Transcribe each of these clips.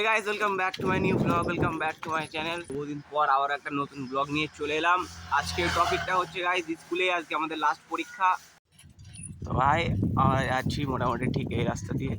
Hey guys, welcome back to my new vlog, welcome back to my channel. বহুদিন পর আবার একটা নতুন ব্লগ নিয়ে চলে এলাম। আজকের টপিকটা হচ্ছে গাইস, স্কুলে আজকে আমাদের লাস্ট পরীক্ষা। তো ভাই আমরা যাচ্ছি মোটামুটি ঠিক এই রাস্তা দিয়ে।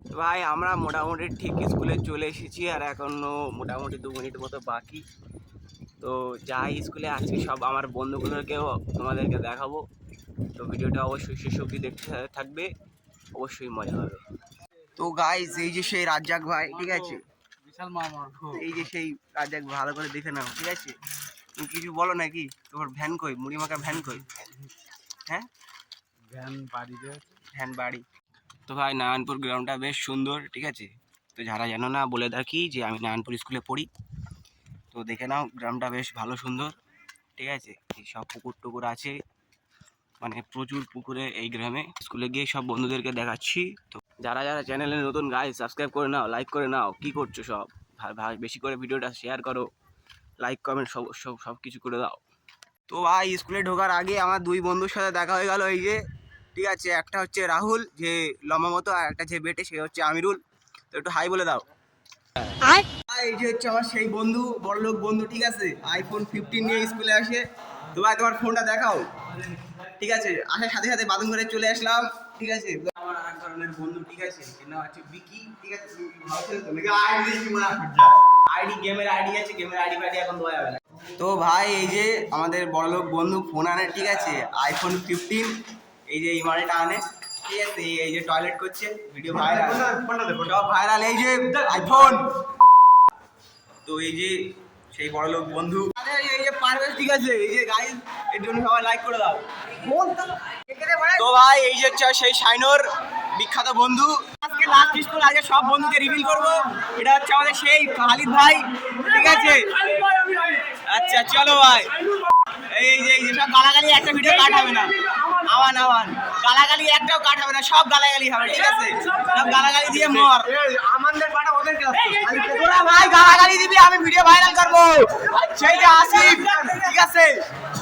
তো ভাই আমরা মোটামুটি ঠিক স্কুলে চলে এসেছি আর এখনো মোটামুটি 2 মিনিট মতো বাকি। তো যাই স্কুলে আজকে সব আমার বন্ধুগুলোকেও তোমাদেরকে দেখাবো। তো ভিডিওটা অবশ্যই শেষ অবধি দেখতে থাকবে, অবশ্যই মজা হবে। তো গাইস এই যে সেই রাজ্জাক ভাই, ঠিক আছে, বিশাল মামা, এই যে সেই রাজ্জাক, ভালো করে দেখে নাও, ঠিক আছে। তুমি কিছু বলো নাকি? তোমার ভ্যান কই, মুড়ি মাখা ভ্যান কই? হ্যাঁ, ভ্যান বাড়ি। তো ভাই নারায়ণপুর গ্রাউন্ডটা বেশ সুন্দর, ঠিক আছে। তো যারা জানো না বলে রাখি যে আমি নারায়ণপুর স্কুলে পড়ি। তো দেখে নাও গ্রাউন্ডটা বেশ ভালো সুন্দর, ঠিক আছে। এই সব পুকুর টুকুর আছে, মানে প্রচুর পুকুরে এই গ্রামে। স্কুলে গিয়ে সব বন্ধুদেরকে দেখাচ্ছি। তো যারা যারা চ্যানেলে নতুন গাইস, সাবস্ক্রাইব করে নাও, লাইক করে নাও। কি করছো সব? ভাই বেশি করে ভিডিওটা শেয়ার করো, লাইক কমেন্ট সব কিছু করে দাও। তো ভাই স্কুলে ঢোকার আগে আমার 2 বন্ধুর সাথে দেখা হয়ে গেল, এই যে, ঠিক আছে। একটা হচ্ছে রাহুল, যে লম্বা মতো, আর একটা যে বেটে, সে হচ্ছে আমিরুল। তো একটু হাই বলে দাও। এই যে হচ্ছে আমার সেই বন্ধু, বড়লোক বন্ধু, ঠিক আছে। আইফোন 15 নিয়ে স্কুলে আসে। তো ভাই তোমার ফোনটা দেখাও, ঠিক আছে। আসার সাথে সাথে বাথরুম করে চলে আসলাম, ঠিক আছে। আমার এক ধরনের বন্ধু, ঠিক আছে, এর নাম হচ্ছে বিকি, ঠিক আছে। আইডি গেমের আইডি আছে, গেমের আইডি ফাইডি এখন দেওয়া যাবে না। তো ভাই এই যে আমাদের বড়লোক বন্ধু ফোন আনে, ঠিক আছে, আইফোন 15। এই যে ইমানেটা আনে, ঠিক আছে। এই যে টয়লেট করছে, ভিডিও ভাইরাল, সব ভাইরাল, এই যে আইফোন। তো এই যে সেই বড়লোক বন্ধু, এই যে পারভেজ, ঠিক আছে। এই যে গাইস, এর জন্য সবাই লাইক করে দাও। তো ভাই এই যে সেই শাইনোর বিখ্যাত বন্ধু, আজকে লাস্ট স্কুল, আজকে সব বন্ধুকে রিভিল করবো। এটা হচ্ছে আমাদের সেই খালিদ ভাই, ঠিক আছে। আচ্ছা চলো ভাই, এই যে সব গালাগালি, একটা ভিডিও কাট হবে না। আওয়ান গালাগালি একটাও কাট হবে না, সব গালাগালি হবে, ঠিক আছে। সব গালাগালি দিয়ে মর, আমাদের পাটা ওদের কাছে। তোরা ভাই গালাগালি দিবি, আমি ভিডিও ভাইরাল করবো। সেই যে আসিফ, ঠিক আছে।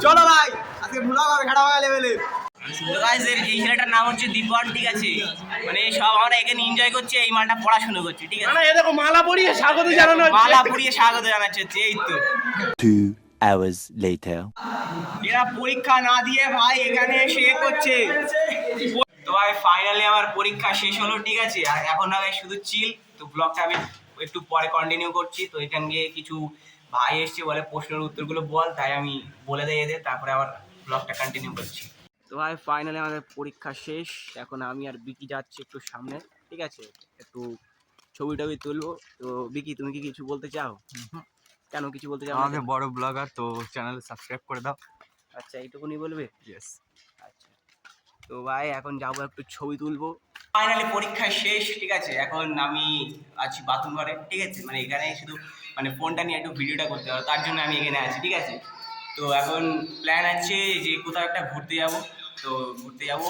চলো ভাই, আজকে ভুলা হবে ঘাড়া ভাঙা লেভেলের। এই ছেলেটার নাম হচ্ছে দীপন, ঠিক আছে। মানে সব আমরা এখানে এনজয় করছি, এই মালটা পড়াশোনা করছি, ঠিক আছে। মালা পরিয়ে স্বাগত জানাচ্ছে, এই তো 2 hours later. এরা পরীক্ষা না দিয়ে ভাই এখানে এসে করছে। তো ভাই ফাইনালি আমার পরীক্ষা শেষ হলো, ঠিক আছে। আর এখন আগে শুধু চিল। তো ব্লগটা আমি একটু পরে কন্টিনিউ করছি। তো এখান গিয়ে কিছু ভাই এসছে, বলে প্রশ্নের উত্তরগুলো বল, তাই আমি বলে দেয় এদের, তারপরে আবার ব্লগটা কন্টিনিউ করছি। তো ভাই ফাইনালি আমাদের পরীক্ষা শেষ। এখন আমি আর বিকি যাচ্ছি একটু সামনে, ঠিক আছে, একটু ছবি টবি তুলবো। তো বিকি, তুমি কি কিছু বলতে চাও? কেন কিছু বলতে চাও? আমাকে বড় ব্লগার, তো চ্যানেল সাবস্ক্রাইব করে দাও। আচ্ছা এইটুকুনি বলবে? ইয়েস। আচ্ছা, তো ভাই এখন যাবো একটু ছবি তুলবো। ফাইনালি পরীক্ষা শেষ, ঠিক আছে। এখন আমি আছি বাথরুম ঘরে, ঠিক আছে। মানে এখানে শুধু মানে ফোনটা নিয়ে একটু ভিডিওটা করতে হবে, তার জন্য আমি এখানে আছি, ঠিক আছে। তো এখন প্ল্যান আছে যে কোথাও একটা ঘুরতে যাব। তো ঘুরতে যাব,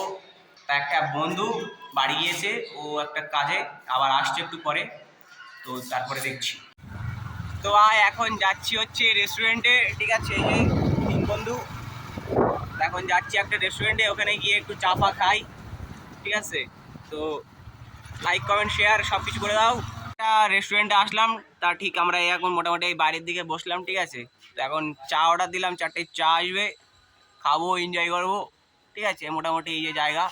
তা একটা বন্ধু বাড়ি গিয়েছে, ও একটা কাজে, আবার আসছে একটু পরে। তো তারপরে দেখছি। তো ভাই এখন যাচ্ছি হচ্ছে রেস্টুরেন্টে, ঠিক আছে। এই যে 3 বন্ধু এখন যাচ্ছি একটা রেস্টুরেন্টে, ওখানে গিয়ে একটু চা ফা খাই, ঠিক আছে। তো লাইক কমেন্ট শেয়ার সব কিছু করে দাও। একটা রেস্টুরেন্টে আসলাম, তা ঠিক আমরা এখন মোটামুটি এই বাইরের দিকে বসলাম, ঠিক আছে। তো এখন চা অর্ডার দিলাম, 4টে চা আসবে, খাবো, এনজয় করবো, ঠিক আছে। মোটামুটি এই যে জায়গা,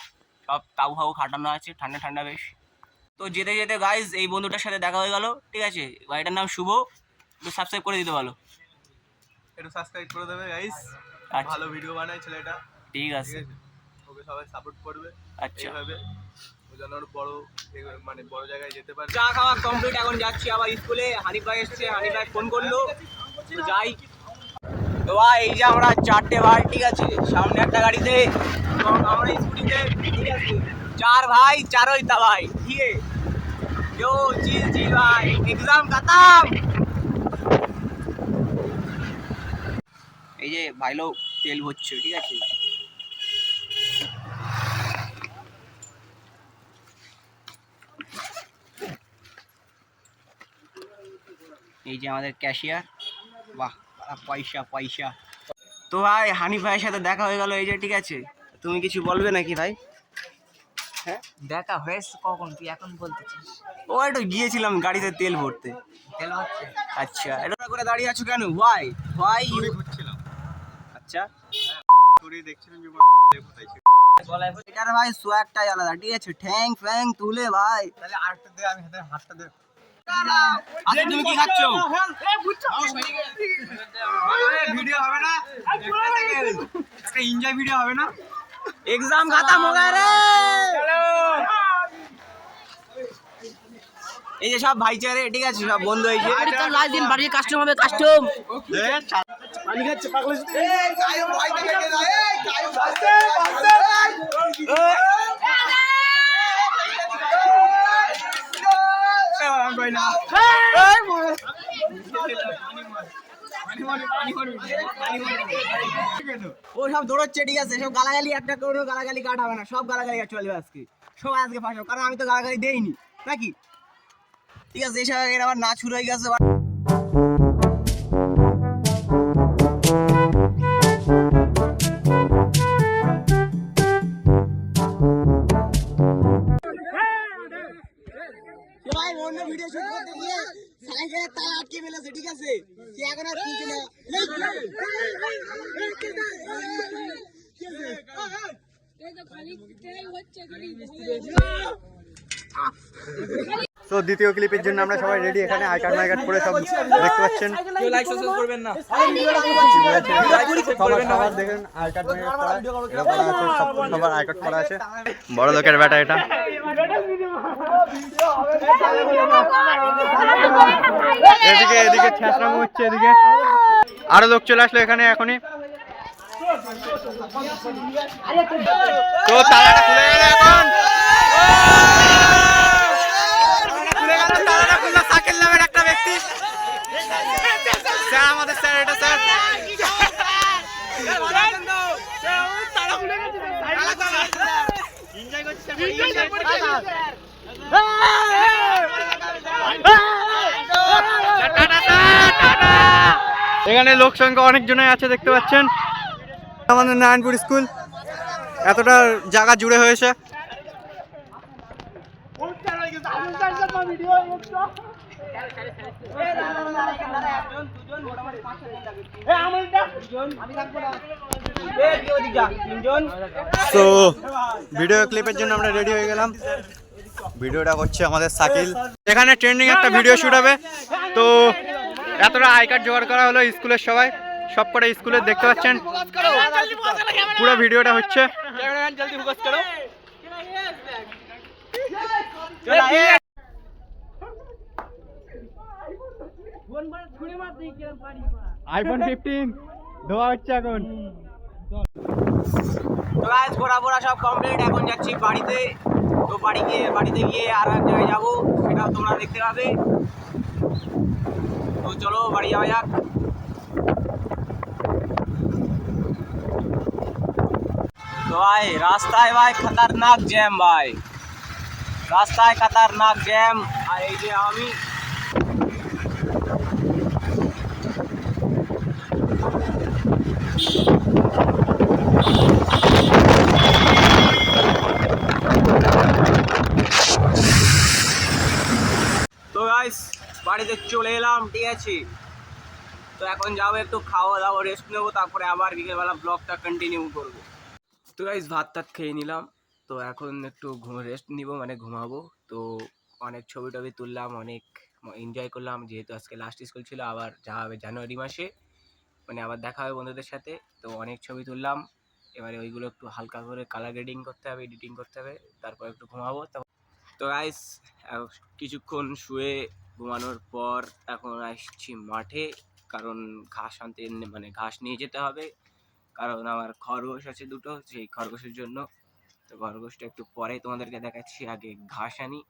সব তাবু ফাবু খাটানো আছে, ঠান্ডা ঠান্ডা বেশ। তো যেতে যেতে গাইজ এই বন্ধুটার সাথে দেখা হয়ে গেল, ঠিক আছে। গাড়িটার নাম শুভ, একটু সাবস্ক্রাইব করে দিতে বলো। একটু সাবস্ক্রাইব করে দেবে গাইস। ভালো ভিডিও বানায় ছেলেটা, ঠিক আছে। ওকে সবাই সাপোর্ট করবে। আচ্ছা, এইভাবে ও যেন বড়, মানে বড় জায়গায় যেতে পারে। চা খাওয়া কমপ্লিট, এখন যাচ্ছি আবার স্কুলে। হানিফ ভাই এসছে, হানিফ ভাই ফোন করলো, তো যাই। তো ভাই এই যে আমরা 4টে ভাই, ঠিক আছে, সামনে একটা গাড়িতে, এবং আমরা স্কুটিতে, ঠিক আছে। 4 ভাই 4ওই তা ভাই, ঠিক আছে। जो चिल चिल भाई, एग्जाम खत्म। এই যে ভাই লোক তেল ভরছে, ঠিক আছে। এই যে আমাদের ক্যাশিয়ার, বাহ পয়সা পয়সা। তো ভাই হানিফ ভাইয়ের সাথে দেখা হয়ে গেল, এই যে, ঠিক আছে। তুমি কিছু বলবে নাকি ভাই? দেখা হয়েছে কখন, তুই এখন বলতেছিস? ও একটু গিয়েছিলাম গাড়িতে তেল ভরতে। আচ্ছা, এটা করে দাঁড়িয়ে আছো কেন? Why you? ঘুরি ঘুরছিলাম। আচ্ছা, ঘুরি দেখছিলাম যে কোথায় ছিল। এটার ভাই সোয়াগটাই আলাদা, ঠিক আছে? ঠ্যাং ফ্যাং তুলে ভাই। তাহলে আরেকটা দে, আমি হাতটা দে। আচ্ছা, তুমি কি খাচ্ছো? ভিডিও হবে না, একটা এনজয় ভিডিও হবে না। एग्जाम खत्म हो गया रे। এই যে সব ভাইচারে, ঠিক আছে, সব বন্ধু হয়েছে। লাস্ট দিন বাড়ির কাস্টম হবে, কাস্টম। পানি খাচ্ছে পাগল। ও সব দৌড়চ্ছে, ঠিক আছে? সব গালাগালি, একটা কোনো গালাগালি কাট হবে না, সব গালাগালি চলবে আজকে। সবাই আজকে ফাঁসো, কারণ আমি তো গালাগালি দেইনি নাকি, ঠিক আছে? এসব এর আবার নাচ শুরু হয়ে গেছে। ভাই অন্য ভিডিও শুট করতে গিয়ে সাইকেলের তালা আটকে ফেলেছে, ঠিক আছে? সে এখন আর খুলছে না। তো দ্বিতীয় ক্লিপের জন্য আমরা সবাই রেডি, এখানে আই কার্ড মাই কার্ড করে সব দেখতে পাচ্ছেন। কেউ লাইক সাবস্ক্রাইব করবেন না। সবার দেখেন আই কার্ড মাই কার্ড করা, এরকম আছে, সবার আই কার্ড করা আছে। বড় লোকের ব্যাটা এটা। এদিকে এদিকে ছ্যাঁচড়ামো হচ্ছে, এদিকে আরো লোক চলে আসলো এখানে এখনই। তো তালাটা খুলে গেল এখন। তালাটা খুললো সাকিল নামের একটা ব্যক্তি। স্যার, আমাদের স্যার, এটা স্যার। এখানে লোক সংখ্যা অনেক জনই আছে, দেখতে পাচ্ছেন। আমাদের নারায়ণপুর স্কুল এতটা জায়গা জুড়ে হয়েছে। তো ভিডিও ক্লিপের জন্য আমরা রেডি হয়ে গেলাম। ভিডিওটা করছে আমাদের সাকিল। এখানে ট্রেন্ডিং একটা ভিডিও শুট হবে। তো এতটা আই কার্ড জোগাড় করা হলো স্কুলের সবাই, সব কটা স্কুলে দেখতে পাচ্ছেন পুরো ভিডিওটা হচ্ছে। আইফোন 15 ধোয়া হচ্ছে এখন। তো গাইস ঘোরা সব কমপ্লিট, এখন যাচ্ছি বাড়িতে। তো বাড়িতে গিয়ে আর এক জায়গায় যাবো, সেটাও তোমরা দেখতে পাবে। তো চলো বাড়ি যাওয়া যাক। তো ভাই রাস্তায় ভাই খতরনাক জ্যাম, ভাই রাস্তায় খতরনাক জ্যাম। আর এই যে আমি তো গাইস বাড়িতে চলে এলাম, ঠিক আছে? তো এখন যাবো একটু খাওয়া দাওয়া, রেস্ট নেবো, তারপরে আবার বিকেলবেলা ব্লগটা কন্টিনিউ করবো। তো গাইস ভাত টাত খেয়ে নিলাম, তো এখন একটু রেস্ট নিব, মানে ঘুমাবো। তো অনেক ছবি টবি তুললাম, অনেক এনজয় করলাম, যেহেতু আজকে লাস্ট স্কুল ছিল। আবার যাওয়া হবে জানুয়ারি মাসে, মানে আবার দেখা হবে বন্ধুদের সাথে। তো অনেক ছবি তুললাম, এবারে ওইগুলো একটু হালকা করে কালার গ্রেডিং করতে হবে, এডিটিং করতে হবে, তারপর একটু ঘুমাবো। তো গাইস কিছুক্ষণ শুয়ে ঘুমানোর পর এখন আসছি মাঠে, কারণ ঘাস আনতে, মানে ঘাস নিয়ে যেতে হবে, কারণ আমার খরগোশ আছে দুটো, সেই খরগোশের জন্য। তো খরগোশটা একটু পরে তোমাদেরকে দেখাচ্ছি, আগে ঘাস আনি।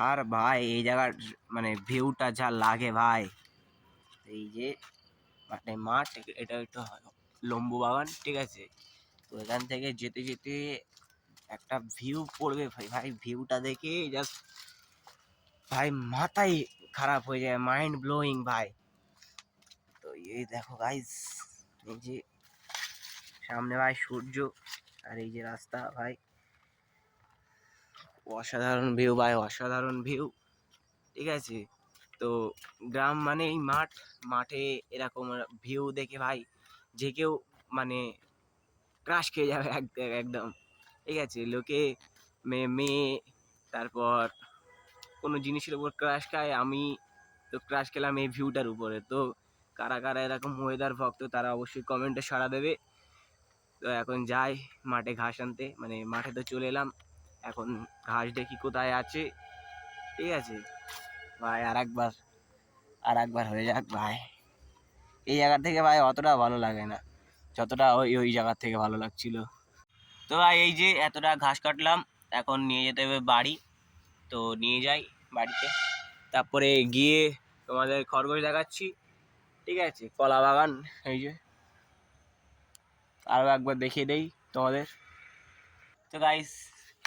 আর ভাই এই জায়গার মানে ভিউটা যা লাগে ভাই, এই যে মাঠ, এটা একটু লম্বু বাগান, ঠিক আছে? তো এখান থেকে যেতে যেতে একটা ভিউ পড়বে ভাই, ভিউটা দেখে জাস্ট ভাই মাথাই খারাপ হয়ে যায়, মাইন্ড ব্লোয়িং ভাই। তো এই দেখো গাইস, এই যে সামনে ভাই সূর্য, আর এই যে রাস্তা ভাই, অসাধারণ ভিউ ভাই, অসাধারণ ভিউ। ঠিক আছে, তো গ্রাম মানেই মাঠ, মাঠে এরকম ভিউ দেখে ভাই যে কেউ মানে ক্রাশ খেয়ে যাবে একদম। ঠিক আছে, লোকে মেয়ে তারপর কোনো জিনিসের উপর ক্রাশ খায়, আমি তো ক্রাশ খেলাম এই ভিউটার উপরে। তো কারা কারা এরকম ওয়েদার ভক্ত তারা অবশ্যই কমেন্টে সাড়া দেবে। তো এখন যাই মাঠে ঘাস আনতে, মানে মাঠে তো চলে এলাম, এখন ঘাস দেখি কোথায় আছে। ঠিক আছে ভাই, আর একবার হয়ে যাক ভাই। এই জায়গা থেকে ভাই অতটা ভালো লাগে না যতটা ওই ওই জায়গার থেকে ভালো লাগছিল। তো ভাই এই যে এতটা ঘাস কাটলাম, এখন নিয়ে যেতে হবে বাড়ি। তো নিয়ে যাই বাড়িতে, তারপরে গিয়ে তোমাদের খরগোশ দেখাচ্ছি। ঠিক আছে, কলা বাগান এই যে আরও একবার দেখিয়ে দেই তোমাদের। তো গাইস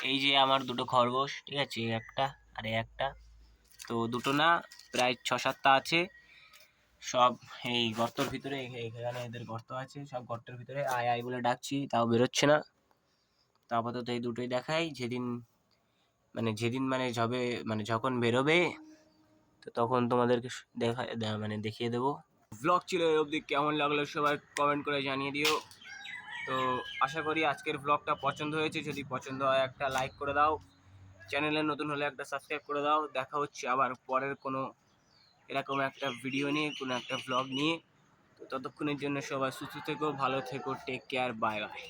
এই যে আমার দুটো খরগোশ, ঠিক আছে, একটা আর একটা। তো দুটো না, প্রায় 6-7টা আছে, সব এই গর্তর ভিতরে। এখানে এদের গর্ত আছে, সব গর্তের ভিতরে আয় আয় বলে ডাকছি, তাও বেরোচ্ছে না। তো আপাতত এই দুটোই দেখাই, যেদিন মানে যাবে, মানে যখন বেরোবে তো তখন তোমাদেরকে মানে দেখিয়ে দেবো। ভ্লগ ছিল এই অবধি, কেমন লাগলো সবাই কমেন্ট করে জানিয়ে দিও। তো আশা করি আজকের ব্লগটা পছন্দ হয়েছে, যদি পছন্দ হয় একটা লাইক করে দাও, চ্যানেলে নতুন হলে একটা সাবস্ক্রাইব করে দাও। দেখা হচ্ছে আবার পরের কোনো এরকম একটা ভিডিও নিয়ে, কোনো একটা ব্লগ নিয়ে। তো ততক্ষণের জন্য সবাই সুস্থ থেকো, ভালো থেকো, টেক কেয়ার, বাই বাই।